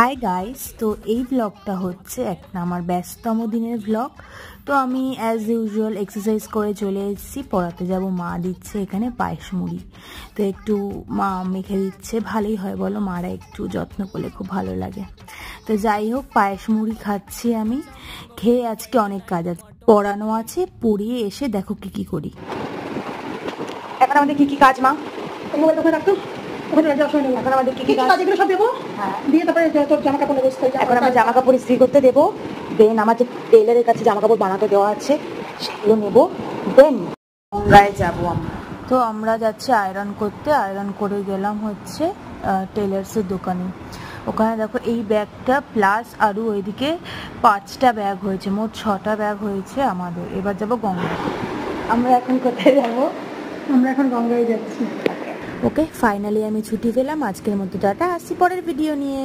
Hi guys, তো এই ব্লগটা হচ্ছে একটা আমার ব্যস্ততম দিনের ব্লগ। তো আমি অ্যাজ ইউজুয়াল এক্সারসাইজ করে চলে এসেছি, পড়াতে যাব। মা দিচ্ছে এখানে পায়েস মুড়ি, তো একটু মা মেখে দিচ্ছে, ভালোই হয় বলো, মারা একটু যত্ন করলে খুব ভালো লাগে। তো যাই হোক, পায়েস মুড়ি খাচ্ছি আমি। খেয়ে আজকে অনেক কাজ আছে, পড়ানো আছে, পড়িয়ে এসে দেখো কি করি। এখন আমাদের কি কাজ মা? মোবাইল দোকানে রাখতো, ওখানে রাখা অসুবিধা নেই। এখন আমাদের কি কাজ? এগুলো সব দেবো, দিয়ে তারপরে তোর জামা কাপড় নেবো। এখন আমরা জামা কাপড় ইস্ত্রি করতে দেবো, দেন আমার যে টেলারের কাছে জামা কাপড় বানাতে দেওয়া আছে সেগুলো নেবো, দেন গঙ্গায় যাবো আমরা। তো আমরা যাচ্ছি আয়রন করতে। আয়রন করে গেলাম হচ্ছে টেলার্সের দোকানে। ওখানে দেখো এই ব্যাগটা প্লাস আরও ওইদিকে 5টা ব্যাগ হয়েছে, মোট 6টা ব্যাগ হয়েছে আমাদের। এবার যাবো গঙ্গায়। আমরা এখন কোথায় যাবো? আমরা এখন গঙ্গায় যাচ্ছি। ওকে, ফাইনালি আমি ছুটি পেলাম আজকের মতো। টাটা, আসছি পরের ভিডিও নিয়ে।